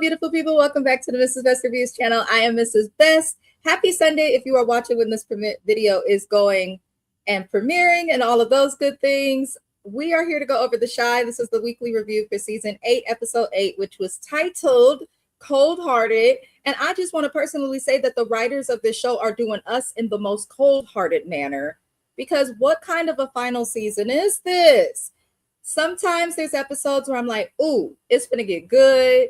beautiful people. Welcome back to the Mrs. Best Reviews channel. I am Mrs. Best. Happy Sunday if you are watching when this video is going and premiering and all of those good things. We are here to go over The Chi. This is the weekly review for season 8, episode 8, which was titled Cold Hearted. And I just want to personally say that the writers of this show are doing us in the most cold-hearted manner, because what kind of a final season is this? Sometimes there's episodes where I'm like, ooh, it's gonna get good.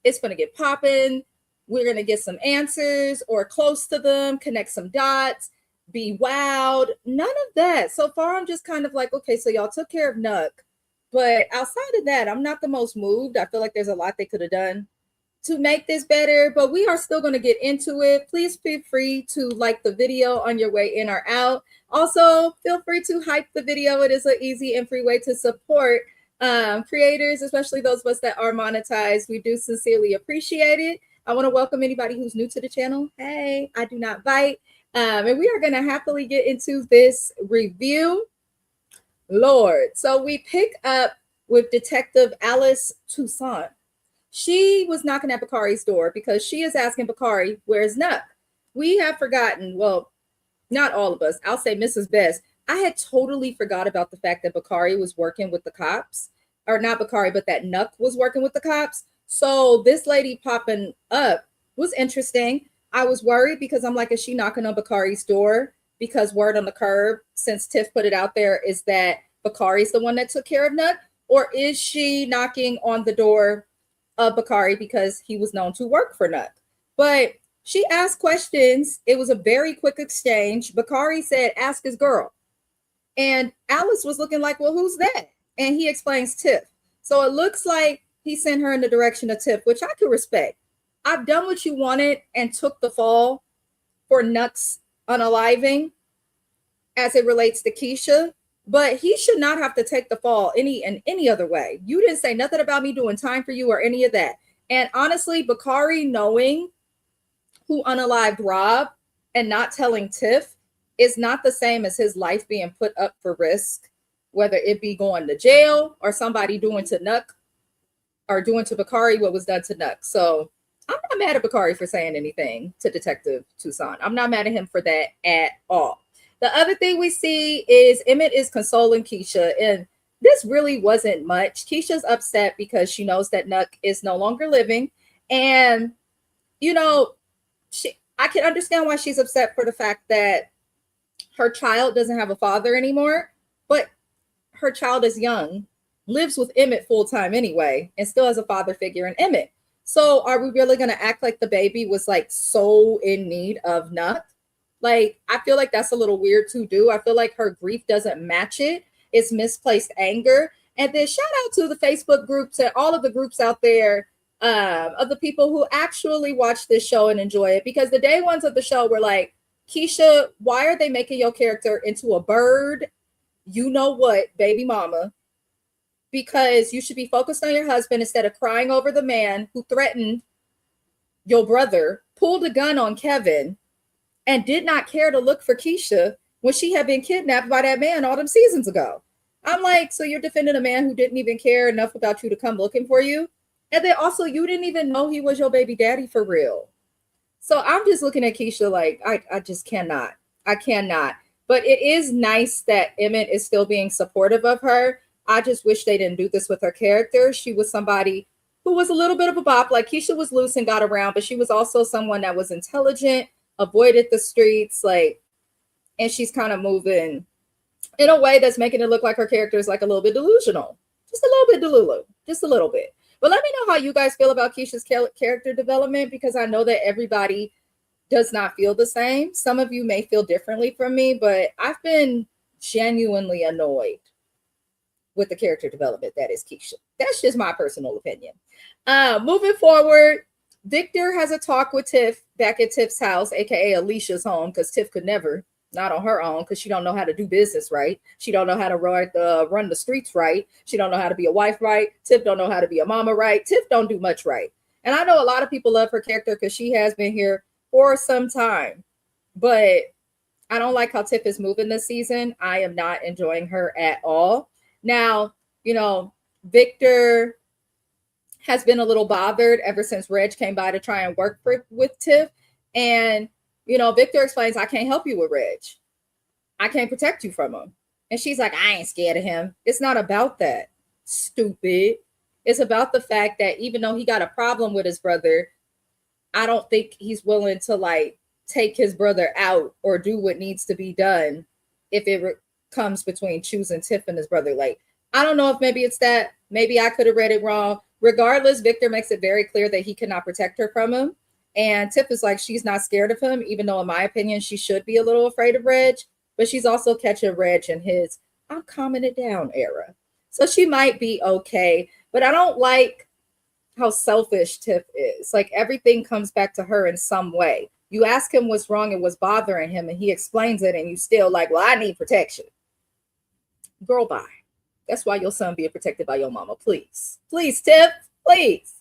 It's gonna get popping. We're gonna get some answers or close to them, connect some dots, be wowed. None of that. So far, I'm just kind of like, okay, so y'all took care of Nuck. But outside of that, I'm not the most moved. I feel like there's a lot they could have done to make this better, but we are still going to get into it. Please feel free to like the video on your way in or out. Also, feel free to hype the video. It is an easy and free way to support creators, especially those of us that are monetized. We do sincerely appreciate it. I want to welcome anybody who's new to the channel. Hey, I do not bite. And we are going to happily get into this review. Lord. So we pick up with Detective Alice Toussaint. She was knocking at Bakari's door because she is asking Bakari, where's Nuck? We have forgotten, well, not all of us, I'll say Mrs. Best. I had totally forgot about the fact that Bakari was working with the cops, or not Bakari, but that Nuck was working with the cops. So this lady popping up was interesting. I was worried because I'm like, is she knocking on Bakari's door? Because word on the curb, since Tiff put it out there, is that Bakari's the one that took care of Nuck? Or is she knocking on the door of Bakari because he was known to work for Nuck? But she asked questions. It was a very quick exchange. Bakari said, ask his girl. And Alice was looking like, well, who's that? And he explains Tiff. So it looks like he sent her in the direction of Tiff, which I could respect. I've done what you wanted and took the fall for Nuck's unaliving as it relates to Keisha. But he should not have to take the fall in any other way. You didn't say nothing about me doing time for you or any of that. And honestly, Bakari knowing who unalived Rob and not telling Tiff is not the same as his life being put up for risk, whether it be going to jail or somebody doing to Nuck or doing to Bakari what was done to Nuck. So I'm not mad at Bakari for saying anything to Detective Toussaint. I'm not mad at him for that at all. The other thing we see is Emmett is consoling Keisha, and this really wasn't much. Keisha's upset because she knows that Nuck is no longer living, and you know, I can understand why she's upset for the fact that her child doesn't have a father anymore, but her child is young, lives with Emmett full time anyway, and still has a father figure in Emmett. So are we really going to act like the baby was like so in need of Nuck? Like, I feel like that's a little weird to do. I feel like her grief doesn't match it. It's misplaced anger. And then shout out to the Facebook groups and all of the groups out there of the people who actually watch this show and enjoy it. Because the day ones of the show were like, Keisha, why are they making your character into a bird? You know what, baby mama? Because you should be focused on your husband instead of crying over the man who threatened your brother, pulled a gun on Kevin, and did not care to look for Keisha when she had been kidnapped by that man all them seasons ago. I'm like, so you're defending a man who didn't even care enough about you to come looking for you? And then also, you didn't even know he was your baby daddy for real. So I'm just looking at Keisha like, I just cannot. I cannot. But it is nice that Emmett is still being supportive of her. I just wish they didn't do this with her character. She was somebody who was a little bit of a bop. Like, Keisha was loose and got around, but she was also someone that was intelligent, avoided the streets, like, and she's kind of moving in a way that's making it look like her character is like a little bit delusional, just a little bit delulu, just a little bit. But let me know how you guys feel about Keisha's character development, because I know that everybody does not feel the same. Some of you may feel differently from me, but I've been genuinely annoyed with the character development that is Keisha. That's just my personal opinion. Moving forward, Victor has a talk with Tiff back at Tiff's house, aka Alicia's home, because Tiff could never, not on her own, because she don't know how to do business right. She don't know how to run the streets right. She don't know how to be a wife right. Tiff don't know how to be a mama right. Tiff don't do much right. And I know a lot of people love her character because she has been here for some time. But I don't like how Tiff is moving this season. I am not enjoying her at all. Now, you know, Victor has been a little bothered ever since Reg came by to try and work with Tiff. And, Victor explains, I can't help you with Reg. I can't protect you from him. And she's like, I ain't scared of him. It's not about that, stupid. It's about the fact that even though he got a problem with his brother, I don't think he's willing to like take his brother out or do what needs to be done if it comes between choosing Tiff and his brother. Like, I don't know if maybe it's that. Maybe I could have read it wrong. Regardless, Victor makes it very clear that he cannot protect her from him. And Tiff is like, she's not scared of him, even though in my opinion, she should be a little afraid of Reg. But she's also catching Reg in his I'm calming it down era. So she might be okay. But I don't like how selfish Tiff is. Like everything comes back to her in some way. You ask him what's wrong and what's bothering him, and he explains it, and you still like, well, I need protection. Girl, bye. That's why your son being protected by your mama. Please. Please, Tiff. Please.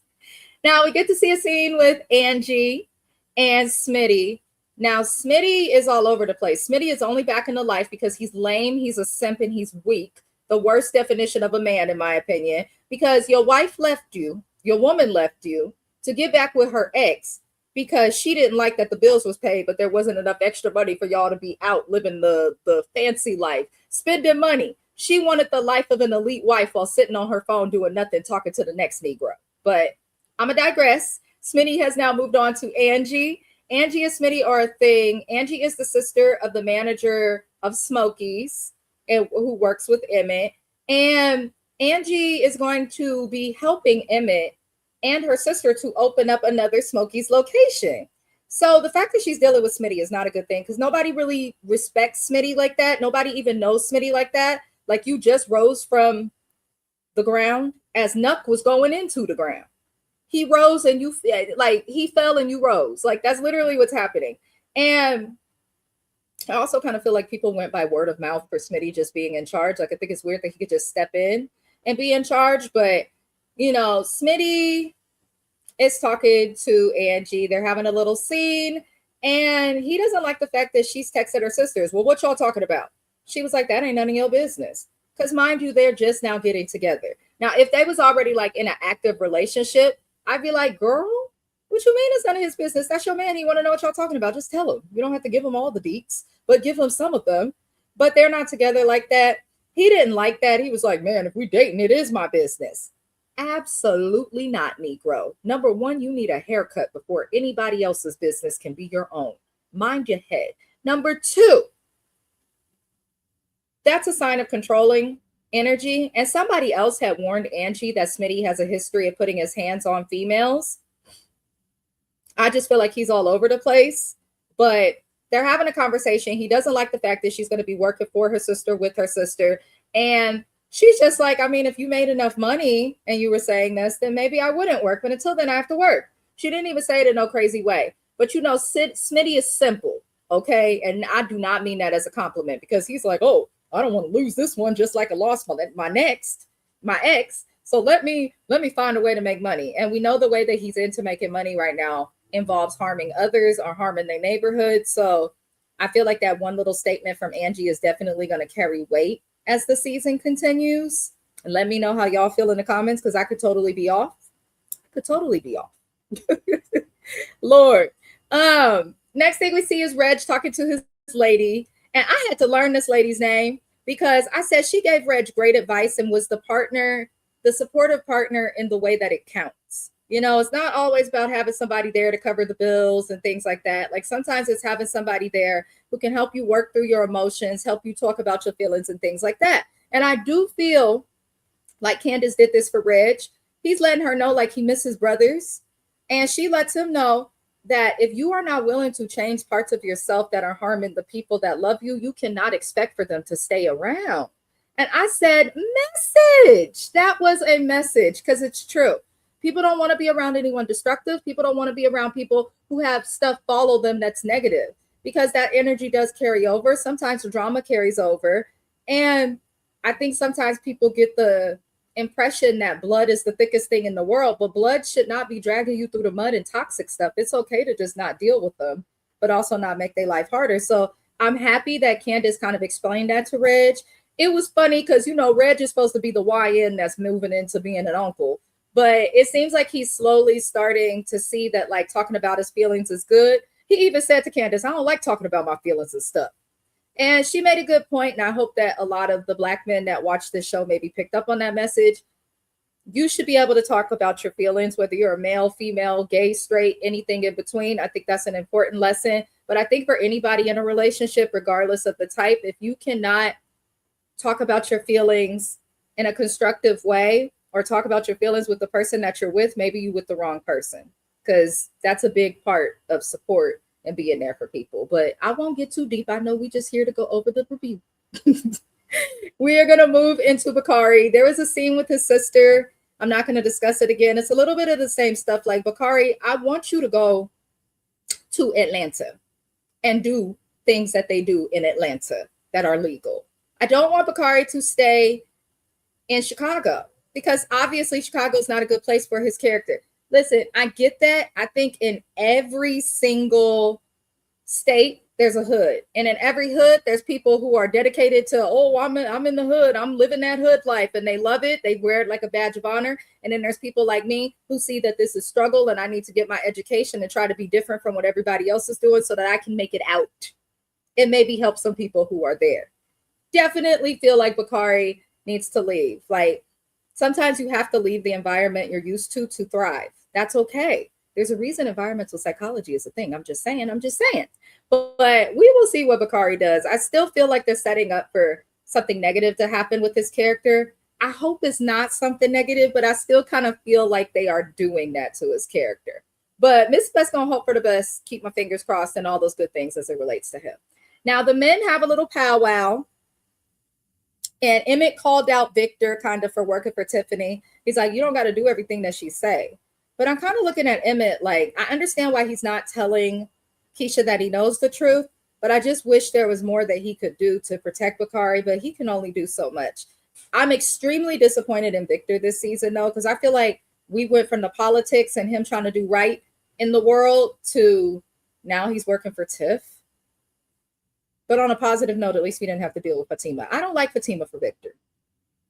Now we get to see a scene with Angie and Smitty. Now, Smitty is all over the place. Smitty is only back in the life because he's lame, he's a simp, and he's weak. The worst definition of a man, in my opinion, because your wife left you, your woman left you to get back with her ex because she didn't like that the bills was paid, but there wasn't enough extra money for y'all to be out living the fancy life, spending money. She wanted the life of an elite wife while sitting on her phone doing nothing, talking to the next Negro. But I'm going to digress. Smitty has now moved on to Angie. Angie and Smitty are a thing. Angie is the sister of the manager of Smokies, and who works with Emmett. And Angie is going to be helping Emmett and her sister to open up another Smokies location. So the fact that she's dealing with Smitty is not a good thing because nobody really respects Smitty like that. Nobody even knows Smitty like that. Like you just rose from the ground as Nuck was going into the ground. He rose and you like he fell and you rose. Like that's literally what's happening. And I also kind of feel like people went by word of mouth for Smitty just being in charge. Like I think it's weird that he could just step in and be in charge. But Smitty is talking to Angie. They're having a little scene. And he doesn't like the fact that she's texted her sisters. Well, what y'all talking about? She was like, that ain't none of your business. Because mind you, they're just now getting together. Now, if they was already like in an active relationship, I'd be like, girl, what you mean it's none of his business? That's your man. He want to know what y'all talking about. Just tell him. You don't have to give him all the deets, but give him some of them. But they're not together like that. He didn't like that. He was like, man, if we dating, it is my business. Absolutely not, Negro. Number one, you need a haircut before anybody else's business can be your own. Mind your head. Number two, that's a sign of controlling energy. And somebody else had warned Angie that Smitty has a history of putting his hands on females. I just feel like he's all over the place, but they're having a conversation. He doesn't like the fact that she's going to be working for her sister with her sister. And she's just like, I mean, if you made enough money and you were saying this, then maybe I wouldn't work. But until then, I have to work. She didn't even say it in no crazy way. But Smitty is simple. Okay. And I do not mean that as a compliment because he's like, oh, I don't want to lose this one just like I lost my ex. So let me find a way to make money. And we know the way that he's into making money right now involves harming others or harming their neighborhood. So I feel like that one little statement from Angie is definitely going to carry weight as the season continues. And let me know how y'all feel in the comments because I could totally be off. Lord. Next thing we see is Reg talking to his lady. And I had to learn this lady's name because I said she gave Reg great advice and was the supportive partner in the way that it counts. It's not always about having somebody there to cover the bills and things like that. Like sometimes it's having somebody there who can help you work through your emotions, help you talk about your feelings and things like that. And I do feel like Candace did this for Reg. He's letting her know like he misses brothers. And she lets him know that if you are not willing to change parts of yourself that are harming the people that love you, you cannot expect for them to stay around. And I said, message. That was a message because it's true. People don't want to be around anyone destructive. People don't want to be around people who have stuff follow them that's negative because that energy does carry over. Sometimes the drama carries over. And I think sometimes people get the impression that blood is the thickest thing in the world, but blood should not be dragging you through the mud and toxic stuff. It's okay to just not deal with them, but also not make their life harder. So I'm happy that Candace kind of explained that to Reg. It was funny because, Reg is supposed to be the YN that's moving into being an uncle. But it seems like he's slowly starting to see that like talking about his feelings is good. He even said to Candace, I don't like talking about my feelings and stuff. And she made a good point, and I hope that a lot of the Black men that watch this show maybe picked up on that message. You should be able to talk about your feelings, whether you're a male, female, gay, straight, anything in between. I think that's an important lesson. But I think for anybody in a relationship, regardless of the type, if you cannot talk about your feelings in a constructive way or talk about your feelings with the person that you're with, maybe you with the wrong person, because that's a big part of support and being there for people. But I won't get too deep. I know we just here to go over the review. We are going to move into Bakari. There was a scene with his sister. I'm not going to discuss it again. It's a little bit of the same stuff. Like, Bakari, I want you to go to Atlanta and do things that they do in Atlanta that are legal. I don't want Bakari to stay in Chicago because obviously Chicago is not a good place for his character. Listen, I get that. I think in every single state, there's a hood. And in every hood, there's people who are dedicated to, oh, I'm in the hood. I'm living that hood life. And they love it. They wear it like a badge of honor. And then there's people like me who see that this is struggle and I need to get my education and try to be different from what everybody else is doing so that I can make it out. It maybe help some people who are there. Definitely feel like Bakari needs to leave. Like, sometimes you have to leave the environment you're used to thrive. That's okay. There's a reason environmental psychology is a thing. I'm just saying. But we will see what Bakari does. I still feel like they're setting up for something negative to happen with his character. I hope it's not something negative, but I still kind of feel like they are doing that to his character. But Miss Best gonna hope for the best, keep my fingers crossed, and all those good things as it relates to him. Now, the men have a little powwow. And Emmett called out Victor kind of for working for Tiffany. He's like, you don't got to do everything that she say. But I'm kind of looking at Emmett like, I understand why he's not telling Keisha that he knows the truth, but I just wish there was more that he could do to protect Bakari, but he can only do so much. I'm extremely disappointed in Victor this season, though, because I feel like we went from the politics and him trying to do right in the world to now he's working for Tiff. But on a positive note, at least we didn't have to deal with Fatima. I don't like Fatima for Victor.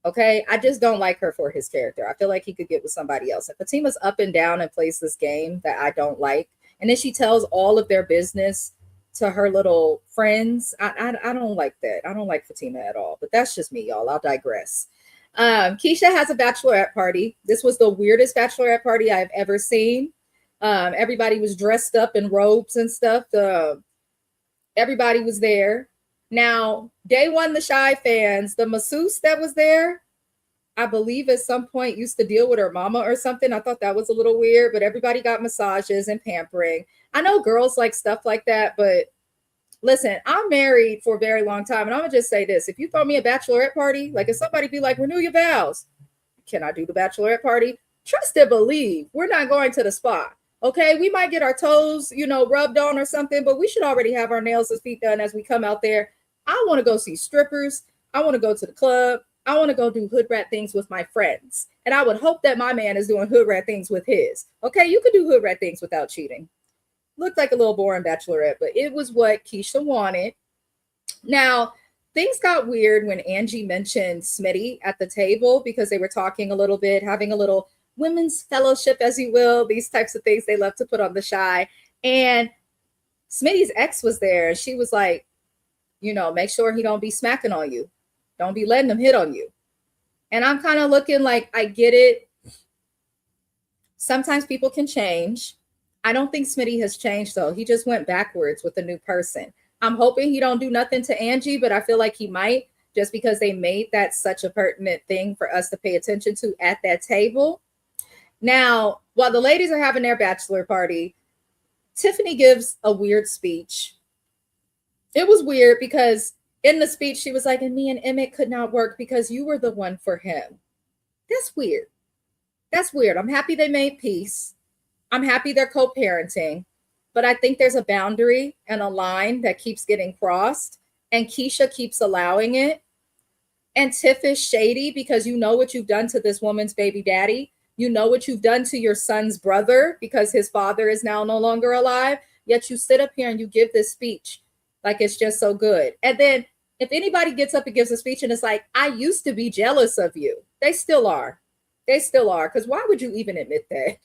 Okay? I just don't like her for his character. I feel like he could get with somebody else. And Fatima's up and down and plays this game that I don't like. And then she tells all of their business to her little friends. I don't like that. I don't like Fatima at all. But that's just me, y'all. I'll digress. Keisha has a bachelorette party. This was the weirdest bachelorette party I've ever seen. Everybody was dressed up in robes and stuff. Everybody was there. Now, day one, the Shy fans, the masseuse that was there, I believe at some point used to deal with her mama or something. I thought that was a little weird, but everybody got massages and pampering. I know girls like stuff like that, but listen, I'm married for a very long time, and I'm going to just say this. If you throw me a bachelorette party, like if somebody be like, renew your vows, can I do the bachelorette party? Trust and believe. We're not going to the spa. Okay, we might get our toes, rubbed on or something, but we should already have our nails and feet done as we come out there. I want to go see strippers. I want to go to the club. I want to go do hood rat things with my friends. And I would hope that my man is doing hood rat things with his. Okay, you could do hood rat things without cheating. Looked like a little boring bachelorette, but it was what Keisha wanted. Now, things got weird when Angie mentioned Smitty at the table because they were talking a little bit, having a little women's fellowship, as you will, these types of things they love to put on the Shy. And Smitty's ex was there. And she was like, make sure he don't be smacking on you. Don't be letting him hit on you. And I'm kind of looking like, I get it. Sometimes people can change. I don't think Smitty has changed, though. He just went backwards with a new person. I'm hoping he don't do nothing to Angie, but I feel like he might, just because they made that such a pertinent thing for us to pay attention to at that table. Now, while the ladies are having their bachelor party, Tiffany gives a weird speech. It was weird because in the speech, she was like, and me and Emmett could not work because you were the one for him. That's weird. That's weird. I'm happy they made peace. I'm happy they're co-parenting. But I think there's a boundary and a line that keeps getting crossed. And Keisha keeps allowing it. And Tiff is shady because you know what you've done to this woman's baby daddy. You know what you've done to your son's brother because his father is now no longer alive. Yet you sit up here and you give this speech like it's just so good. And then if anybody gets up and gives a speech and it's like, I used to be jealous of you. They still are. They still are. Because why would you even admit that?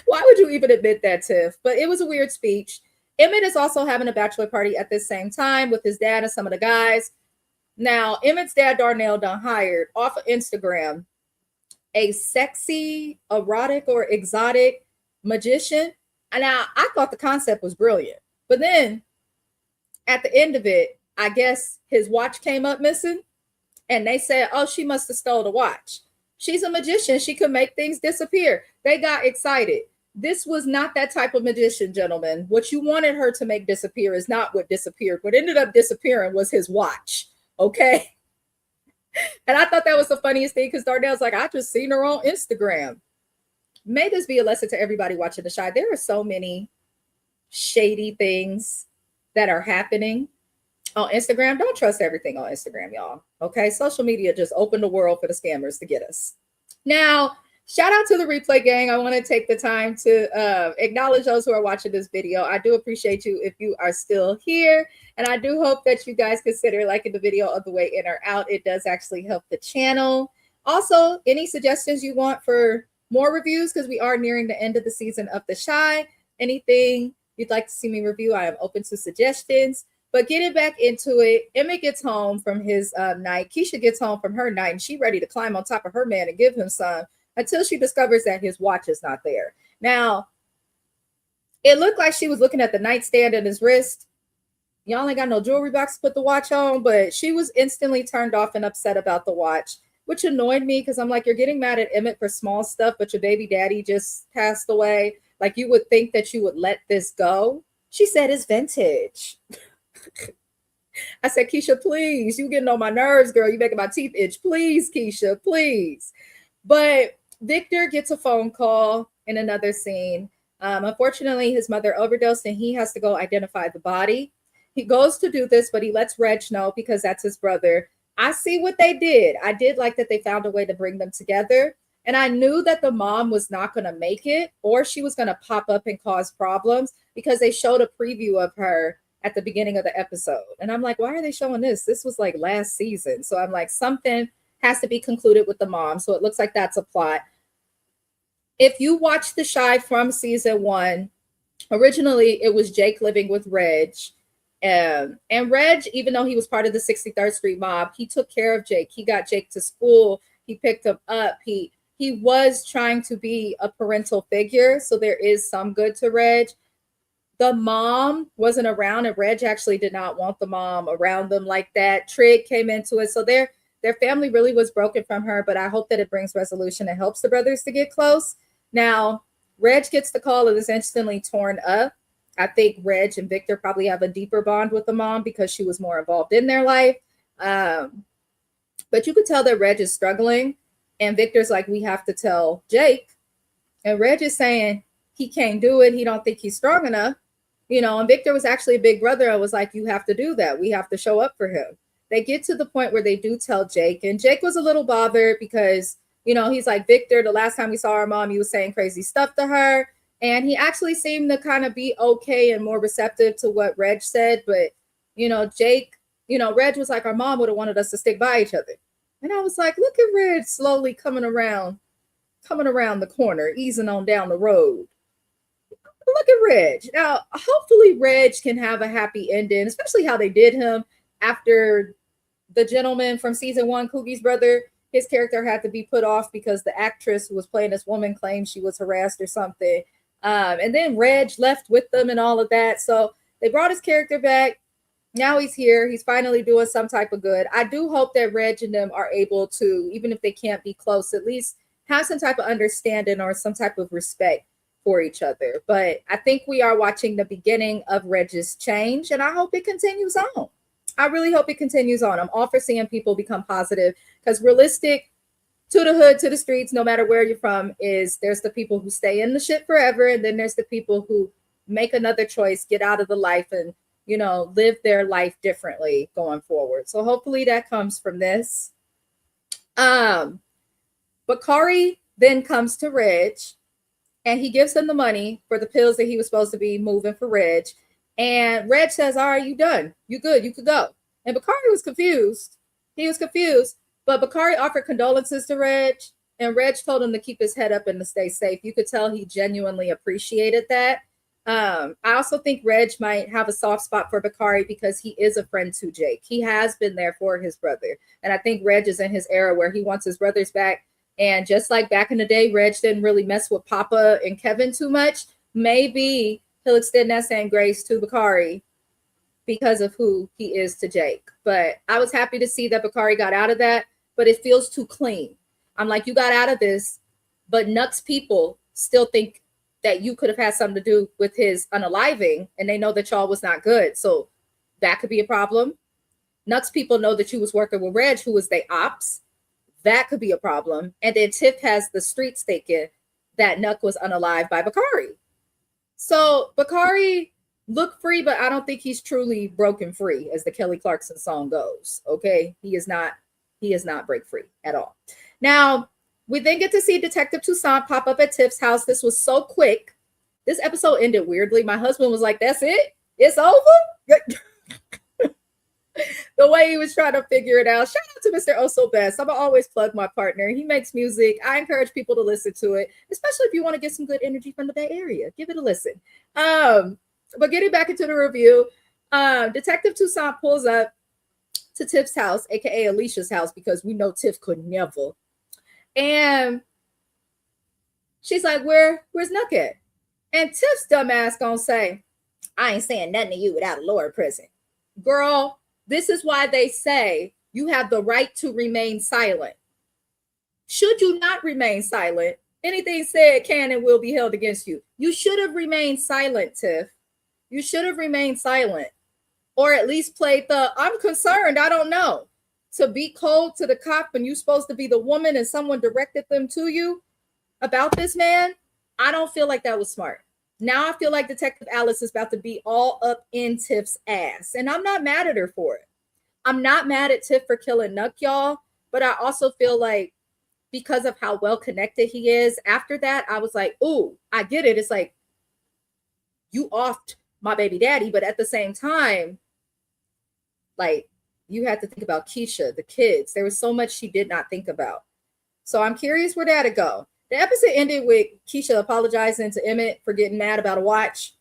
Why would you even admit that, Tiff? But it was a weird speech. Emmett is also having a bachelor party at this same time with his dad and some of the guys. Now, Emmett's dad, Darnell, done hired off of Instagram a sexy, erotic, or exotic magician. And now I thought the concept was brilliant. But then at the end of it, I guess his watch came up missing. And they said, oh, she must have stole the watch. She's a magician. She could make things disappear. They got excited. This was not that type of magician, gentlemen. What you wanted her to make disappear is not what disappeared. What ended up disappearing was his watch. Okay. And I thought that was the funniest thing because Darnell's like, I just seen her on Instagram. May this be a lesson to everybody watching The Chi. There are so many shady things that are happening on Instagram. Don't trust everything on Instagram, y'all. Okay. Social media just opened the world for the scammers to get us. Now, shout out to the replay gang. I want to take the time to acknowledge those who are watching this video. I do appreciate you if you are still here. And I do hope that you guys consider liking the video on the way in or out. It does actually help the channel. Also, any suggestions you want for more reviews, because we are nearing the end of the season of The Chi. Anything you'd like to see me review, I am open to suggestions. But getting back into it, Emmett gets home from his night. Keisha gets home from her night, and she's ready to climb on top of her man and give him some until she discovers that his watch is not there. Now, it looked like she was looking at the nightstand and his wrist. Y'all ain't got no jewelry box to put the watch on, but she was instantly turned off and upset about the watch, which annoyed me because I'm like, you're getting mad at Emmett for small stuff, but your baby daddy just passed away. Like, you would think that you would let this go. She said it's vintage. I said, Keisha, please, you getting on my nerves, girl. You making my teeth itch. Please, Keisha, please. But Victor gets a phone call in another scene. Unfortunately, his mother overdosed and he has to go identify the body. He goes to do this, but he lets Reg know because that's his brother. I see what they did. I did like that they found a way to bring them together. And I knew that the mom was not going to make it, or she was going to pop up and cause problems, because they showed a preview of her at the beginning of the episode. And I'm like, why are they showing this? This was like last season. So I'm like, something has to be concluded with the mom. So it looks like that's a plot. If you watch The Chi from season 1, originally it was Jake living with Reg. And Reg, even though he was part of the 63rd Street mob, he took care of Jake. He got Jake to school. He picked him up. He was trying to be a parental figure. So there is some good to Reg. The mom wasn't around, and Reg actually did not want the mom around them like that. Trig came into it. So their family really was broken from her, but I hope that it brings resolution and helps the brothers to get close. Now, Reg gets the call and is instantly torn up. I think Reg and Victor probably have a deeper bond with the mom because she was more involved in their life. But you could tell that Reg is struggling, and Victor's like, we have to tell Jake. And Reg is saying he can't do it. He don't think he's strong enough. You know, and Victor was actually a big brother. I was like, you have to do that. We have to show up for him. They get to the point where they do tell Jake, and Jake was a little bothered because, you know, he's like, Victor, the last time we saw our mom, you was saying crazy stuff to her. And he actually seemed to kind of be okay and more receptive to what Reg said. But, you know, Jake, you know, Reg was like, our mom would have wanted us to stick by each other. And I was like, look at Reg slowly coming around the corner, easing on down the road. Look at Reg. Now, hopefully Reg can have a happy ending, especially how they did him after the gentleman from season 1, Coogie's brother. His character had to be put off because the actress who was playing this woman claimed she was harassed or something. And then Reg left with them and all of that. So they brought his character back. Now he's here. He's finally doing some type of good. I do hope that Reg and them are able to, even if they can't be close, at least have some type of understanding or some type of respect for each other. But I think we are watching the beginning of Reg's change, and I hope it continues on. I really hope it continues on. I'm all for seeing people become positive, because realistic to the hood, to the streets, no matter where you're from, is there's the people who stay in the shit forever, and then there's the people who make another choice, get out of the life, and, you know, live their life differently going forward. So hopefully that comes from this. Bakari then comes to Reg, and he gives him the money for the pills that he was supposed to be moving for Reg. And Reg says, all right, you done. You good. You could go. And Bakari was confused. He was confused. But Bakari offered condolences to Reg. And Reg told him to keep his head up and to stay safe. You could tell he genuinely appreciated that. I also think Reg might have a soft spot for Bakari because he is a friend to Jake. He has been there for his brother. And I think Reg is in his era where he wants his brothers back. And just like back in the day, Reg didn't really mess with Papa and Kevin too much. Maybe he'll extend that same grace to Bakari because of who he is to Jake. But I was happy to see that Bakari got out of that, but it feels too clean. I'm like, you got out of this, but Nuck's people still think that you could have had something to do with his unaliving, and they know that y'all was not good. So that could be a problem. Nuck's people know that you was working with Reg, who was they ops. That could be a problem. And then Tiff has the streets thinking that Nuck was unalived by Bakari. So Bakari looked free, but I don't think he's truly broken free, as the Kelly Clarkson song goes. Okay, he is not break free at all. Now, we then get to see Detective Toussaint pop up at Tiff's house. This was so quick. This episode ended weirdly. My husband was like, that's it? It's over? The way he was trying to figure it out. Shout out to Mr. Oh So Best. I'm going to always plug my partner. He makes music. I encourage people to listen to it, especially if you want to get some good energy from the Bay Area. Give it a listen. But getting back into the review, Detective Toussaint pulls up to Tiff's house, aka Alicia's house, because we know Tiff could never. And she's like, where's Nuck at? And Tiff's dumbass gonna say, I ain't saying nothing to you without a lawyer present. Girl, this is why they say you have the right to remain silent. Should you not remain silent, anything said can and will be held against you. You should have remained silent, Tiff. You should have remained silent. Or at least played the, I'm concerned, I don't know. To be cold to the cop when you're supposed to be the woman and someone directed them to you about this man, I don't feel like that was smart. Now I feel like Detective Alice is about to be all up in Tiff's ass. And I'm not mad at her for it. I'm not mad at Tiff for killing Nuck, y'all. But I also feel like because of how well connected he is, after that, I was like, ooh, I get it. It's like, you offed my baby daddy. But at the same time, like, you had to think about Keisha, the kids. There was so much she did not think about. So I'm curious where that'd go. The episode ended with Keisha apologizing to Emmett for getting mad about a watch.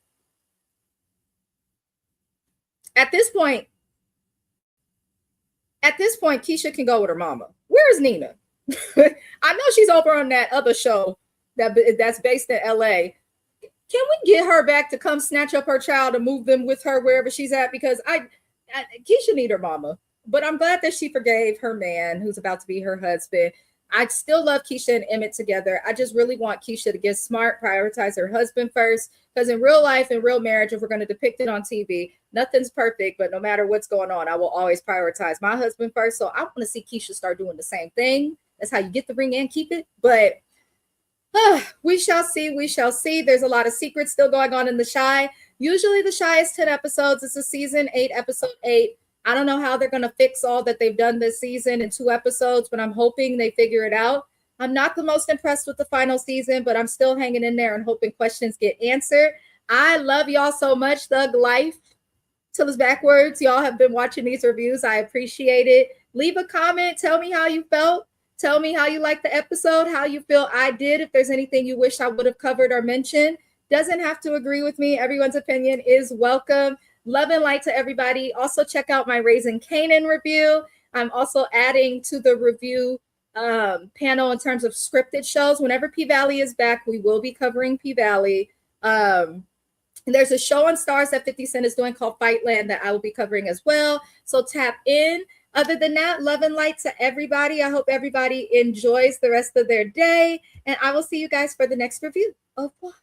At this point, Keisha can go with her mama. Where is Nina? I know she's over on that other show that's based in LA. Can we get her back to come snatch up her child and move them with her wherever she's at? Because Keisha need her mama, but I'm glad that she forgave her man who's about to be her husband. I still love Keisha and Emmett together. I just really want Keisha to get smart, prioritize her husband first, because in real life, in real marriage, if we're going to depict it on TV, nothing's perfect, but no matter what's going on, I will always prioritize my husband first. So I want to see Keisha start doing the same thing. That's how you get the ring and keep it. But we shall see. We shall see. There's a lot of secrets still going on in The Chi. Usually The Chi is 10 episodes. It's a season 8, episode 8. I don't know how they're going to fix all that they've done this season in 2 episodes, but I'm hoping they figure it out. I'm not the most impressed with the final season, but I'm still hanging in there and hoping questions get answered. I love y'all so much. Thug Life till it's backwards. Y'all have been watching these reviews. I appreciate it. Leave a comment. Tell me how you felt. Tell me how you liked the episode, how you feel I did. If there's anything you wish I would have covered or mentioned, doesn't have to agree with me. Everyone's opinion is welcome. Love and light to everybody. Also check out my Raising Kanan review. I'm also adding to the review panel in terms of scripted shows. Whenever P-Valley is back, we will be covering P-Valley. There's a show on Stars that 50 Cent is doing called Fightland that I will be covering as well. So tap in. Other than that, love and light to everybody. I hope everybody enjoys the rest of their day. And I will see you guys for the next review. Au revoir.